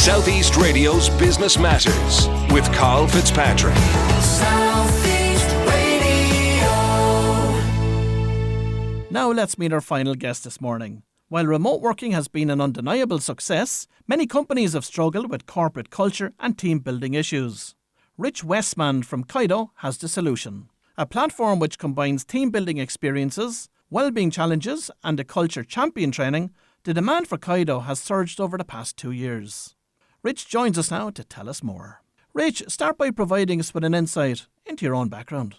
Southeast Radio's Business Matters with Carl Fitzpatrick. Southeast Radio. Now let's meet our final guest this morning. While remote working has been an undeniable success, many companies have struggled with corporate culture and team building issues. Rich Westman from Kaido has the solution. A platform which combines team building experiences, well-being challenges and a culture champion training, the demand for Kaido has surged over the past 2 years. Rich joins us now to tell us more. Rich, start by providing us with an insight into your own background.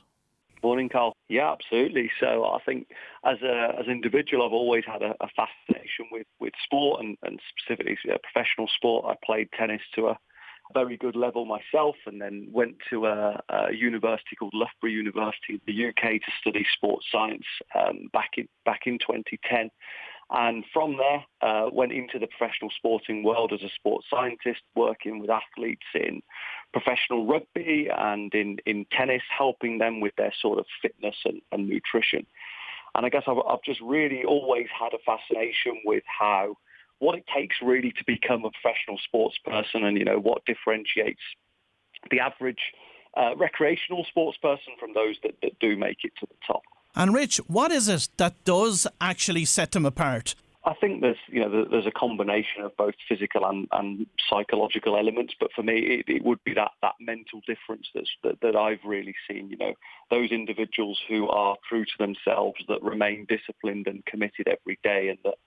Morning, Carl. Yeah, absolutely. So I think as an individual, I've always had a fascination with sport and specifically professional sport. I played tennis to a very good level myself and then went to a university called Loughborough University in the UK to study sports science back in 2010. And from there, went into the professional sporting world as a sports scientist, working with athletes in professional rugby and in tennis, helping them with their sort of fitness and nutrition. And I guess I've just really always had a fascination with what it takes really to become a professional sports person and, what differentiates the average recreational sports person from those that do make it to the top. And Rich, what is it that does actually set them apart? I think there's a combination of both physical and psychological elements, but for me it would be that mental difference that I've really seen. Those individuals who are true to themselves, that remain disciplined and committed every day, and that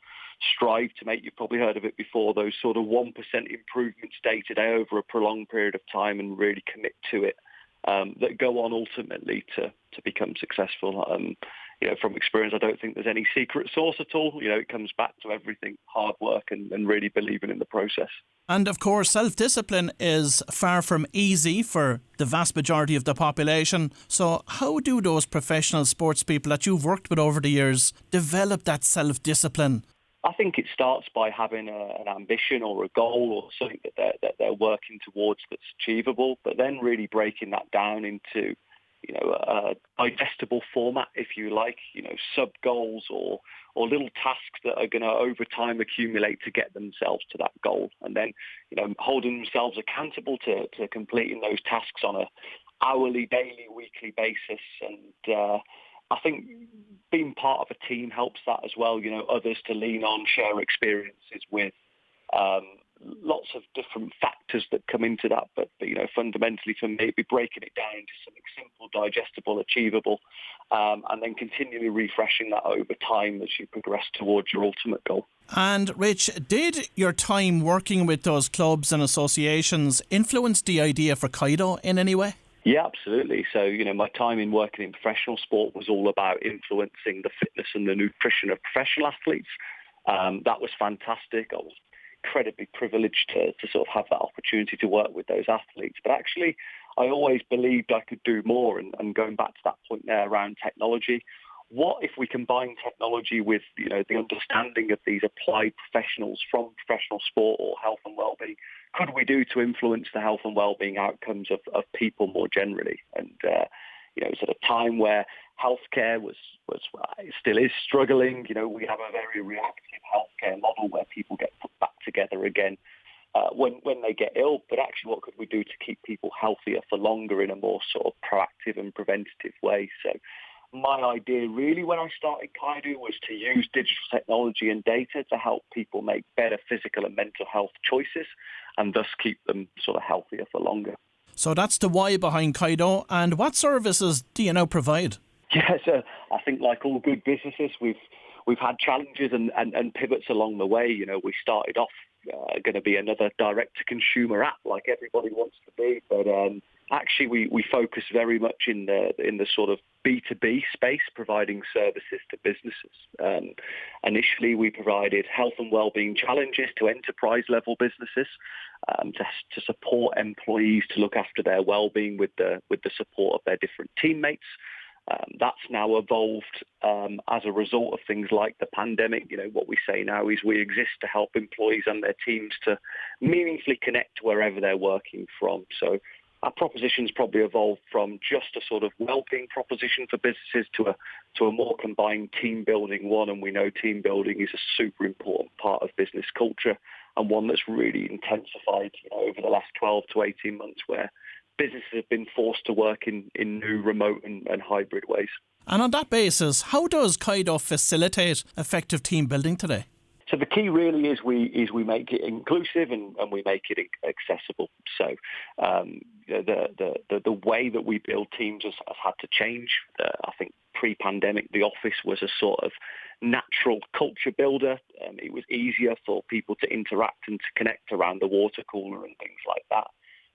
strive to make, you've probably heard of it before, those sort of 1% improvements day to day over a prolonged period of time and really commit to it. That go on ultimately to become successful. From experience, I don't think there's any secret sauce at all. It comes back to everything, hard work and really believing in the process. And of course, self-discipline is far from easy for the vast majority of the population. So how do those professional sports people that you've worked with over the years develop that self-discipline? I think it starts by having an ambition or a goal or something that they're working towards that's achievable, but then really breaking that down into, a digestible format, if you like, sub-goals or little tasks that are going to over time accumulate to get themselves to that goal. And then, holding themselves accountable to completing those tasks on a hourly, daily, weekly basis. And I think being part of a team helps that as well, others to lean on, share experiences with, lots of different factors that come into that. But fundamentally for me, it'd be breaking it down into something simple, digestible, achievable, and then continually refreshing that over time as you progress towards your ultimate goal. And Rich, did your time working with those clubs and associations influence the idea for Kaido in any way? Yeah, absolutely. So, my time in working in professional sport was all about influencing the fitness and the nutrition of professional athletes. That was fantastic. I was incredibly privileged to sort of have that opportunity to work with those athletes. But actually, I always believed I could do more. And going back to that point there around technology, what if we combine technology with, the understanding of these applied professionals from professional sport or health and well-being? Could we do to influence the health and well-being outcomes of people more generally? And, it's at a time where healthcare still is struggling. We have a very reactive healthcare model where people get put back together again when they get ill. But actually, what could we do to keep people healthier for longer in a more sort of proactive and preventative way? So my idea really when I started Kaido was to use digital technology and data to help people make better physical and mental health choices and thus keep them sort of healthier for longer. So that's the why behind Kaido. And what services do you now provide? Yeah, so I think like all good businesses, we've had challenges and pivots along the way. We started off going to be another direct-to-consumer app like everybody wants to be, but actually we focus very much in the sort of B2B space, providing services to businesses. Initially, we provided health and wellbeing challenges to enterprise-level businesses to support employees to look after their well-being with the support of their different teammates. That's now evolved as a result of things like the pandemic. What we say now is we exist to help employees and their teams to meaningfully connect to wherever they're working from. So our proposition's probably evolved from just a sort of well-being proposition for businesses to a more combined team building one. And we know team building is a super important part of business culture and one that's really intensified, over the last 12 to 18 months, where businesses have been forced to work in new remote and hybrid ways. And on that basis, how does Kaido facilitate effective team building today? So the key really is we make it inclusive and we make it accessible. So the way that we build teams has had to change. I think pre-pandemic, the office was a sort of natural culture builder. It was easier for people to interact and to connect around the water cooler and things like that.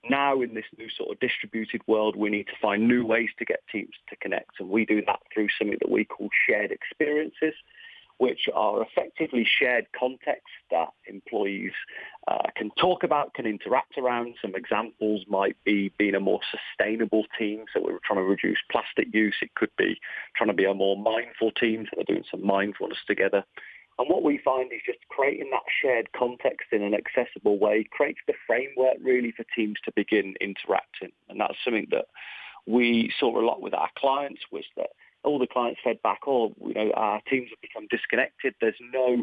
Now, in this new sort of distributed world, we need to find new ways to get teams to connect. And we do that through something that we call shared experiences, which are effectively shared context that employees can talk about, can interact around. Some examples might be being a more sustainable team, so we're trying to reduce plastic use. It could be trying to be a more mindful team, so they're doing some mindfulness together. And what we find is just creating that shared context in an accessible way creates the framework really for teams to begin interacting. And that's something that we saw a lot with our clients, was that all the clients fed back, our teams have become disconnected. There's no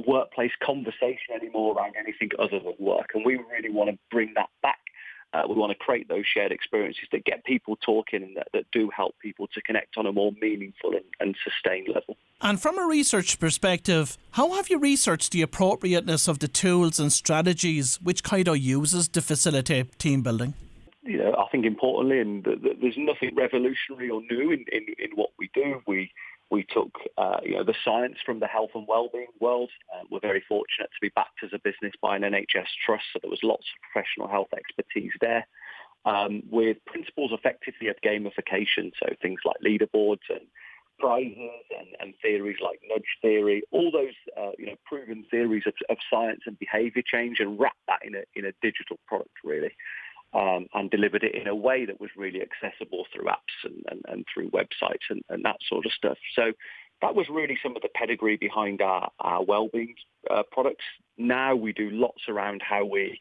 workplace conversation anymore around anything other than work. And we really want to bring that back. We want to create those shared experiences that get people talking and that do help people to connect on a more meaningful and sustained level. And from a research perspective, how have you researched the appropriateness of the tools and strategies which Kaido uses to facilitate team building? I think importantly, and there's nothing revolutionary or new in what we do. We took the science from the health and wellbeing world. We're very fortunate to be backed as a business by an NHS trust, so there was lots of professional health expertise there. With principles effectively of gamification, so things like leaderboards and prizes and theories like nudge theory, all those proven theories of science and behaviour change, and wrap that in a digital product really. And delivered it in a way that was really accessible through apps and through websites and that sort of stuff. So that was really some of the pedigree behind our wellbeing products. Now we do lots around how we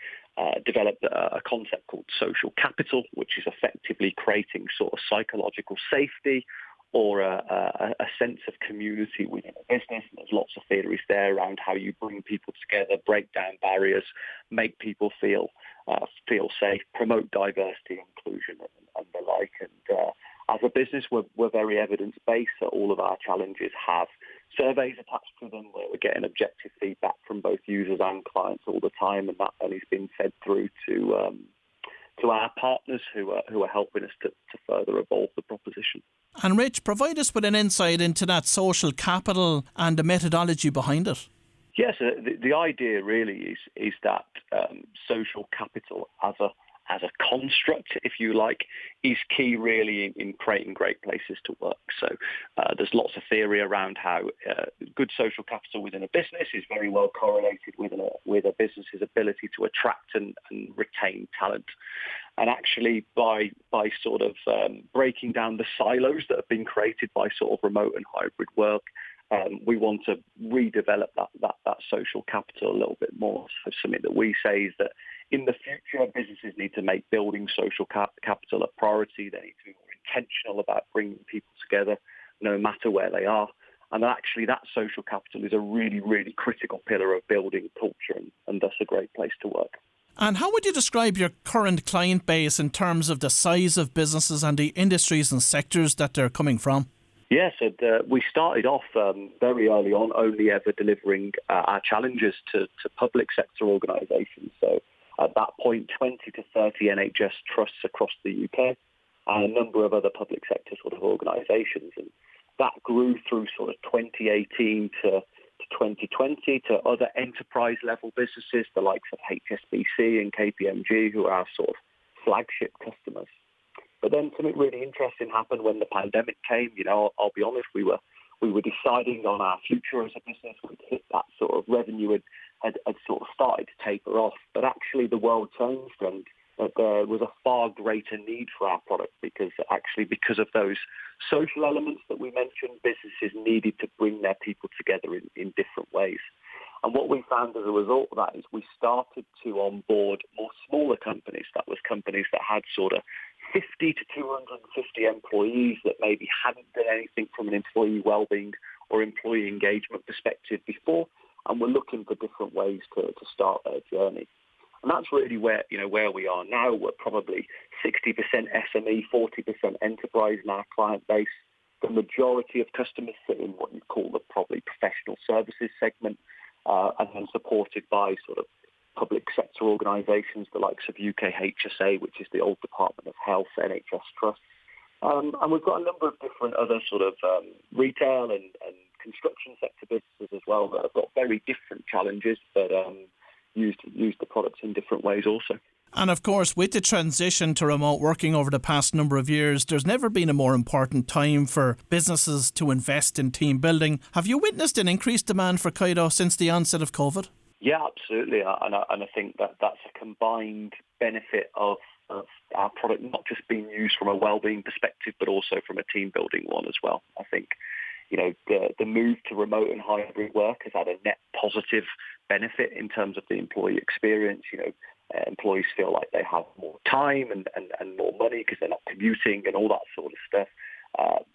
developed a concept called social capital, which is effectively creating sort of psychological safety or a sense of community within a business. And there's lots of theories there around how you bring people together, break down barriers, make people feel safe, promote diversity, inclusion, and the like. And as a business, we're very evidence-based, so all of our challenges have surveys attached to them where we're getting objective feedback from both users and clients all the time, and that then is being fed through to our partners who are helping us to further evolve the proposition. And Rich, provide us with an insight into that social capital and the methodology behind it. Yes, the idea really is that social capital as a construct, if you like, is key really in creating great places to work. So there's lots of theory around how good social capital within a business is very well correlated with a business's ability to attract and retain talent. And actually, by sort of breaking down the silos that have been created by sort of remote and hybrid work, we want to redevelop that social capital a little bit more. So something that we say is that in the future, businesses need to make building social capital a priority. They need to be more intentional about bringing people together, no matter where they are. And actually, that social capital is a really, really critical pillar of building culture and thus a great place to work. And how would you describe your current client base in terms of the size of businesses and the industries and sectors that they're coming from? Yes, we started off very early on only ever delivering our challenges to public sector organisations. So at that point, 20 to 30 NHS trusts across the UK and a number of other public sector sort of organisations. And that grew through sort of 2018 to 2020 to other enterprise level businesses, the likes of HSBC and KPMG, who are our sort of flagship customers. But then something really interesting happened when the pandemic came. I'll be honest, we were deciding on our future as a business. We'd hit that sort of revenue had sort of started to taper off. But actually the world changed and there was a far greater need for our product because of those social elements that we mentioned, businesses needed to bring their people together in different ways. And what we found as a result of that is we started to onboard more smaller companies. That was companies that had sort of 50 to 250 employees that maybe hadn't done anything from an employee wellbeing or employee engagement perspective before. and were looking for different ways to start their journey. And that's really where we are now. We're probably 60% SME, 40% enterprise in our client base. The majority of customers sit in what you call the probably professional services segment, and then supported by sort of public sector organisations, the likes of UKHSA, which is the old Department of Health, NHS Trust. And we've got a number of different other sort of retail and construction sector businesses as well that have got very different challenges, but use the products in different ways also. And of course, with the transition to remote working over the past number of years, there's never been a more important time for businesses to invest in team building. Have you witnessed an increased demand for Kaido since the onset of COVID? Yeah, absolutely. And I think that's a combined benefit of our product not just being used from a well-being perspective, but also from a team building one as well. I think the move to remote and hybrid work has had a net positive benefit in terms of the employee experience. Employees feel like they have more time and more money because they're not commuting and all that sort of stuff.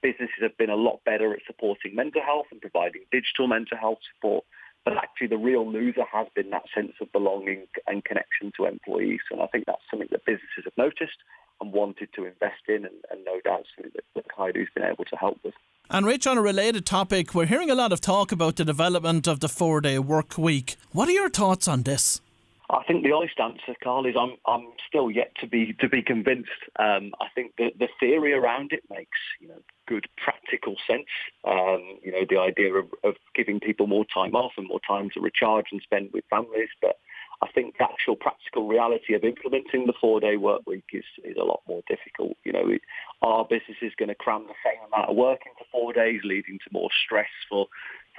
Businesses have been a lot better at supporting mental health and providing digital mental health support. But actually the real loser has been that sense of belonging and connection to employees. And I think that's something that businesses have noticed and wanted to invest in, and no doubt something that Kaido's been able to help with. And Rich, on a related topic, we're hearing a lot of talk about the development of the 4-day work week. What are your thoughts on this? I think the honest answer, Carl, is I'm still yet to be convinced. I think the theory around it makes good practical sense. The idea of giving people more time off and more time to recharge and spend with families, but I think the actual practical reality of implementing the 4-day work week is a lot more difficult. Are businesses going to cram the same amount of work into 4 days, leading to more stress for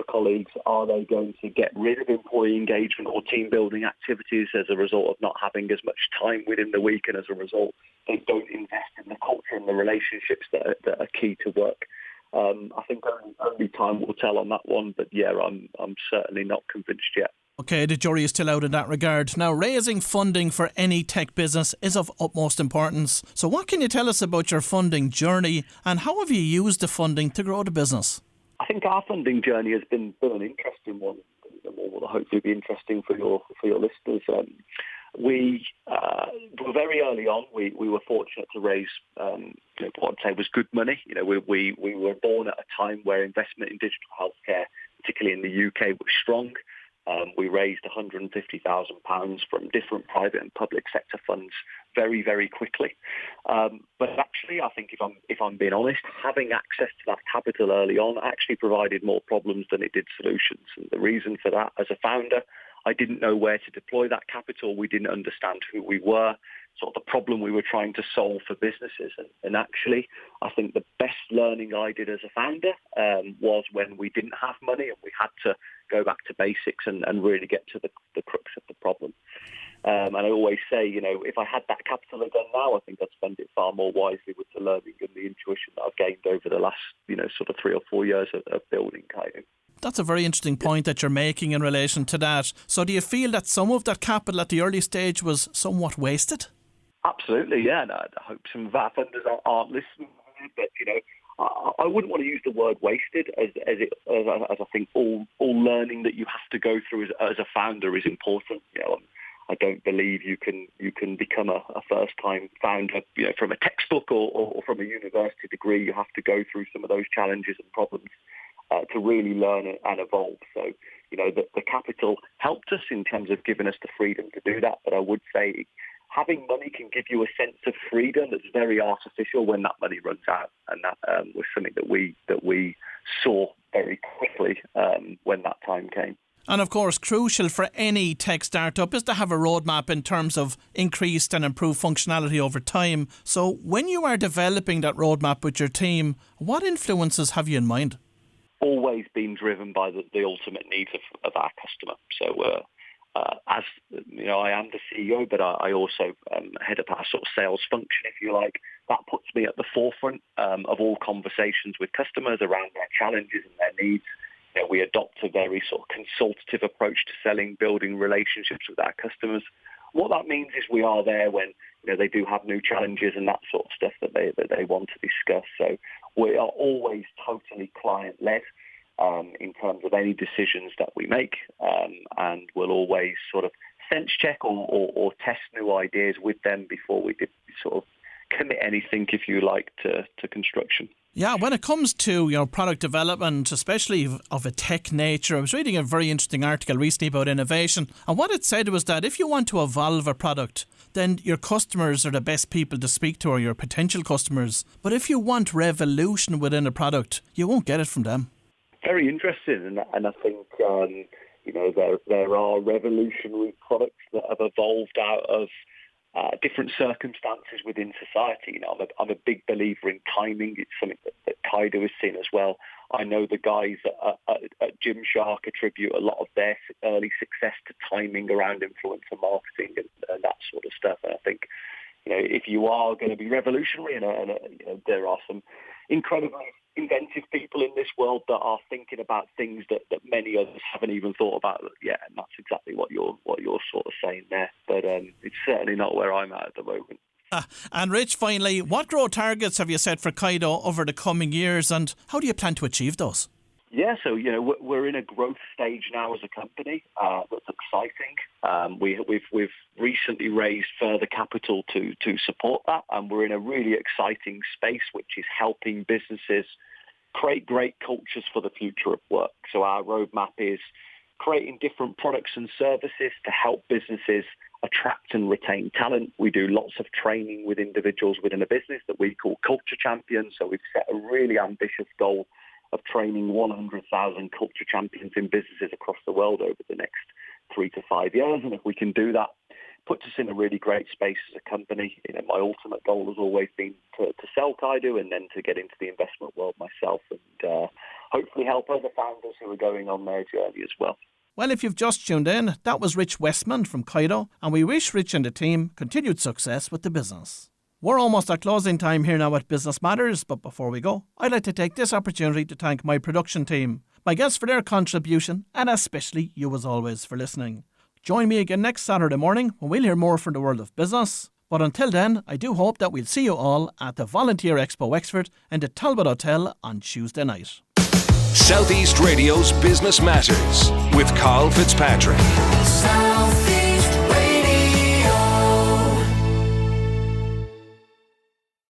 colleagues? Are they going to get rid of employee engagement or team building activities as a result of not having as much time within the week, and as a result they don't invest in the culture and the relationships that are key to work? I think only time will tell on that one, but yeah, I'm certainly not convinced yet. Okay, the jury is still out in that regard. Now, raising funding for any tech business is of utmost importance. So what can you tell us about your funding journey, and how have you used the funding to grow the business? I think our funding journey has been an interesting one, and one will hopefully be interesting for your listeners. We were very early on. We were fortunate to raise what I'd say was good money. We were born at a time where investment in digital healthcare, particularly in the UK, was strong. We raised £150,000 from different private and public sector funds very, very quickly. But actually, I think if I'm being honest, having access to that capital early on actually provided more problems than it did solutions. And the reason for that, as a founder, I didn't know where to deploy that capital. We didn't understand who we were, sort of the problem we were trying to solve for businesses. And actually, I think the best learning I did as a founder was when we didn't have money and we had to go back to basics and really get to the crux of the problem. And I always say, if I had that capital again now, I think I'd spend it far more wisely with the learning and the intuition that I've gained over the last, sort of 3 or 4 years of building Kaido. That's a very interesting point that you're making in relation to that. So do you feel that some of that capital at the early stage was somewhat wasted? Absolutely, yeah. And I hope some of our funders aren't listening, but, I wouldn't want to use the word wasted as I think all learning that you have to go through as a founder is important. I don't believe you can become a first-time founder, from a textbook or from a university degree. You have to go through some of those challenges and problems to really learn and evolve. So, the capital helped us in terms of giving us the freedom to do that. But I would say having money can give you a sense of freedom that's very artificial when that money runs out, and that was something that we saw very quickly when that time came. And of course, crucial for any tech startup is to have a roadmap in terms of increased and improved functionality over time. So when you are developing that roadmap with your team, what influences have you in mind? Always been driven by the ultimate needs of our customer. So as I am the CEO, but I also head up our sort of sales function, if you like. That puts me at the forefront of all conversations with customers around their challenges and their needs. We adopt a very sort of consultative approach to selling, building relationships with our customers. What that means is we are there when they do have new challenges and that sort of stuff that they want to discuss. So we are always totally client-led. in terms of any decisions that we make, and we'll always sort of sense check or test new ideas with them before we sort of commit anything, if you like, to construction. Yeah, when it comes to product development, especially of a tech nature, I was reading a very interesting article recently about innovation, and what it said was that if you want to evolve a product, then your customers are the best people to speak to, or your potential customers. But if you want revolution within a product, you won't get it from them. Very interesting, and I think there are revolutionary products that have evolved out of different circumstances within society. I'm a big believer in timing. It's something that Kaido has seen as well. I know the guys at Gymshark attribute a lot of their early success to timing around influencer marketing and that sort of stuff. And I think, if you are going to be revolutionary, and there are some incredibly inventive people in this world that are thinking about things that many others haven't even thought about yet, and that's exactly what you're sort of saying there. But it's certainly not where I'm at the moment. And Rich, finally, what growth targets have you set for Kaido over the coming years, and how do you plan to achieve those? Yeah, so we're in a growth stage now as a company that's exciting. We've recently raised further capital to support that, and we're in a really exciting space, which is helping businesses create great cultures for the future of work. So our roadmap is creating different products and services to help businesses attract and retain talent. We do lots of training with individuals within a business that we call culture champions. So we've set a really ambitious goal of training 100,000 culture champions in businesses across the world over the next 3 to 5 years. And if we can do that, puts us in a really great space as a company. My ultimate goal has always been to sell Kaido and then to get into the investment world myself and hopefully help other founders who are going on their journey as well. Well, if you've just tuned in, that was Rich Westman from Kaido, and we wish Rich and the team continued success with the business. We're almost at closing time here now at Business Matters, but before we go, I'd like to take this opportunity to thank my production team, my guests for their contribution, and especially you as always for listening. Join me again next Saturday morning when we'll hear more from the world of business. But until then, I do hope that we'll see you all at the Volunteer Expo Wexford and the Talbot Hotel on Tuesday night. Southeast Radio's Business Matters with Carl Fitzpatrick.